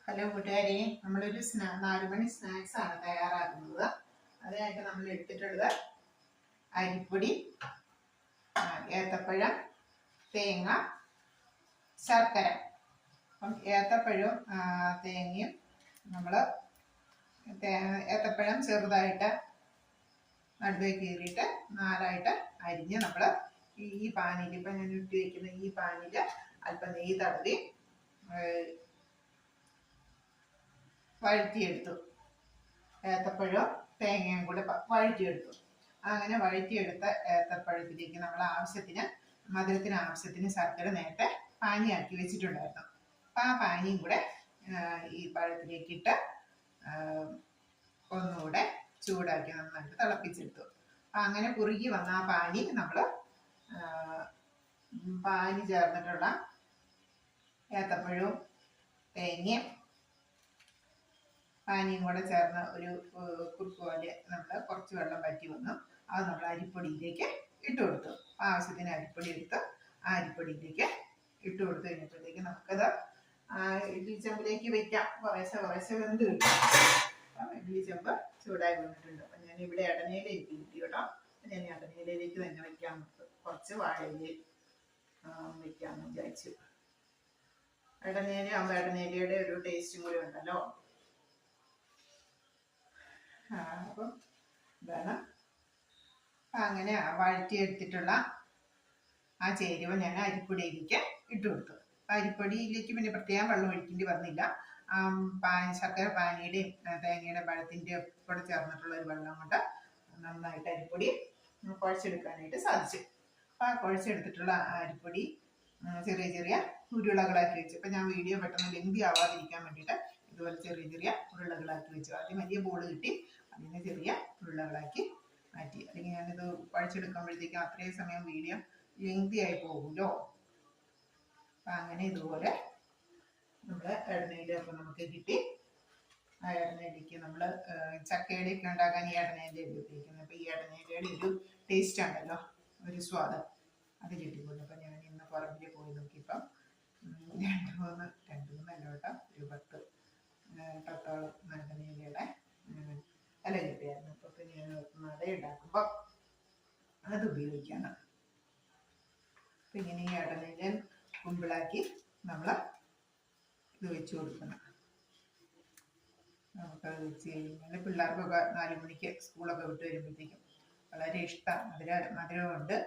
Hello കൂട്ടുകാരെ, നമ്മളൊരു 4 മണി snacks ആണ് തയ്യാറാക്കുന്നത്. അതിനായിട്ട് നമ്മൾ എടുത്തിട്ടുള്ളത് അരിപ്പൊടി, ഏത്തപ്പഴം, തേങ്ങ, ശർക്കര. അപ്പം ഏത്തപ്പഴവും തേങ്ങയും നമ്മൾ ഏത്തപ്പഴം ചെറുതായിട്ട് നടുവേ കീറിയിട്ട് 4ആയിട്ട് അരിഞ്ഞ് നമ്മൾ ഈ പാനിൽ, ഇപ്പം ഞാൻ ഇട്ട് വയ്ക്കുന്ന ഈ പാനിൽ അല്പം നെയ്യ് തടവി വഴറ്റിയെടുത്തു. ഏത്തപ്പഴവും തേങ്ങയും കൂടെ വഴറ്റിയെടുത്തു. അങ്ങനെ വഴറ്റിയെടുത്ത ഏത്തപ്പഴത്തിലേക്ക് നമ്മൾ മധുരത്തിന് ആവശ്യത്തിന് ശർക്കര നേരത്തെ പാനിയാക്കി വെച്ചിട്ടുണ്ടായിരുന്നു. അപ്പം ആ പാനിയും കൂടെ ഈ പഴത്തിലേക്കിട്ട് ഒന്നുകൂടെ ചൂടാക്കി നന്നായിട്ട് തിളപ്പിച്ചെടുത്തു. അപ്പം അങ്ങനെ കുറുകി വന്ന ആ പാനി നമ്മൾ പാനി ചേർന്നിട്ടുള്ള ഏത്തപ്പഴവും തേങ്ങയും പാനിയും കൂടെ ചേർന്ന് ഒരു കുറുക്ക് പോലെ നമ്മൾ കുറച്ച് വെള്ളം പറ്റി വന്നു. അത് നമ്മൾ അരിപ്പൊടിയിലേക്ക് ഇട്ട് കൊടുത്തു. ആവശ്യത്തിന് അരിപ്പൊടി എടുത്ത് ആ അരിപ്പൊടിയിലേക്ക് ഇട്ട് കൊടുത്തു കഴിഞ്ഞപ്പോഴത്തേക്ക് നമുക്കത് ഇഡ്ഡലി ചെമ്പിലേക്ക് വെക്കാം. കുറേശ്ശെ വെന്ത് കിട്ടും. അപ്പം ഇഡ്ഡലി ചെമ്പ് ചൂടായി വന്നിട്ടുണ്ട്. അപ്പം ഞാൻ ഇവിടെ ഇടനയിലേക്ക് കിട്ടി കേട്ടോ. ഞാൻ ഇടനയിലേക്ക് തന്നെ വെക്കാം. കുറച്ച് വാഴയില വെക്കാമെന്ന് വിചാരിച്ചു. ഇടനേല ആകുമ്പോൾ ഇടനേലയുടെ ഒരു ടേസ്റ്റും കൂടി ഉണ്ടല്ലോ. അപ്പം ഇതാണ്. അങ്ങനെ വഴറ്റിയെടുത്തിട്ടുള്ള ആ ചേരുവ ഞാൻ അരിപ്പൊടിയിലേക്ക് ഇട്ട് കൊടുത്തു. അരിപ്പൊടിയിലേക്ക് പിന്നെ പ്രത്യേകം വെള്ളം ഒഴിക്കേണ്ടി വന്നില്ല. ശർക്കര പാനിയുടെയും തേങ്ങയുടെ പഴത്തിൻ്റെയും കൂടെ ചേർന്നിട്ടുള്ള ഒരു വെള്ളം കൊണ്ട് നന്നായിട്ട് അരിപ്പൊടി കുഴച്ചെടുക്കാനായിട്ട് സാധിച്ചു. അപ്പം ആ കുഴച്ചെടുത്തിട്ടുള്ള അരിപ്പൊടി ചെറിയ ചെറിയ ഉരുളകളാക്കി വെച്ചു. അപ്പം ഞാൻ വീഡിയോ പെട്ടെന്ന് ലെങ്തി ആവാതിരിക്കാൻ വേണ്ടിയിട്ട് ഇതുപോലെ ചെറിയ ചെറിയ ഉരുളകളാക്കി വെച്ചു. ആദ്യം വലിയ ബോൾ കിട്ടി, അതിനെ ചെറിയ ഉരുളകളാക്കി മാറ്റി. അല്ലെങ്കിൽ ഞാനിത് കുഴച്ചെടുക്കുമ്പോഴത്തേക്കും അത്രയും സമയം വീഡിയോ ലെങ്തി ആയി പോകുമല്ലോ. അപ്പം അങ്ങനെ ഇതുപോലെ നമ്മൾ ഇടനയിലൊക്കെ നമുക്ക് കിട്ടി. ആ ഇടനയിലേക്ക് നമ്മൾ ചക്കയുടെയൊക്കെ ഉണ്ടാക്കാൻ ഈ ഇടനയിലൊക്കെ ഉപയോഗിക്കുന്നത്. അപ്പം ഈ ഇടനയിലയുടെ ഒരു ടേസ്റ്റ് ഉണ്ടല്ലോ, ഒരു സ്വാദം അത് കിട്ടിക്കൊണ്ട്. അപ്പം ഞാൻ ഇന്ന് പുറകിൽ പോയി നോക്കിയപ്പം 2-3 അല്ല കേട്ടോ, ഒരു 10 ഇടനയിലയുടെ ഇല കിട്ടിയായിരുന്നു. അപ്പോൾ പിന്നെ ഞാൻ നട ഉണ്ടാക്കുമ്പോൾ അത് ഉപയോഗിക്കണം. അപ്പം ഇങ്ങനെ ഈ ഇടനയില കുമ്പിളാക്കി നമ്മൾ ഇത് വെച്ച് കൊടുക്കണം. നമുക്കത് വെച്ച് കഴിഞ്ഞാൽ പിള്ളേർക്കൊക്കെ 4 മണിക്ക് സ്കൂളൊക്കെ വിട്ട് വരുമ്പോഴത്തേക്കും വളരെ ഇഷ്ടം. മധുരമുണ്ട്.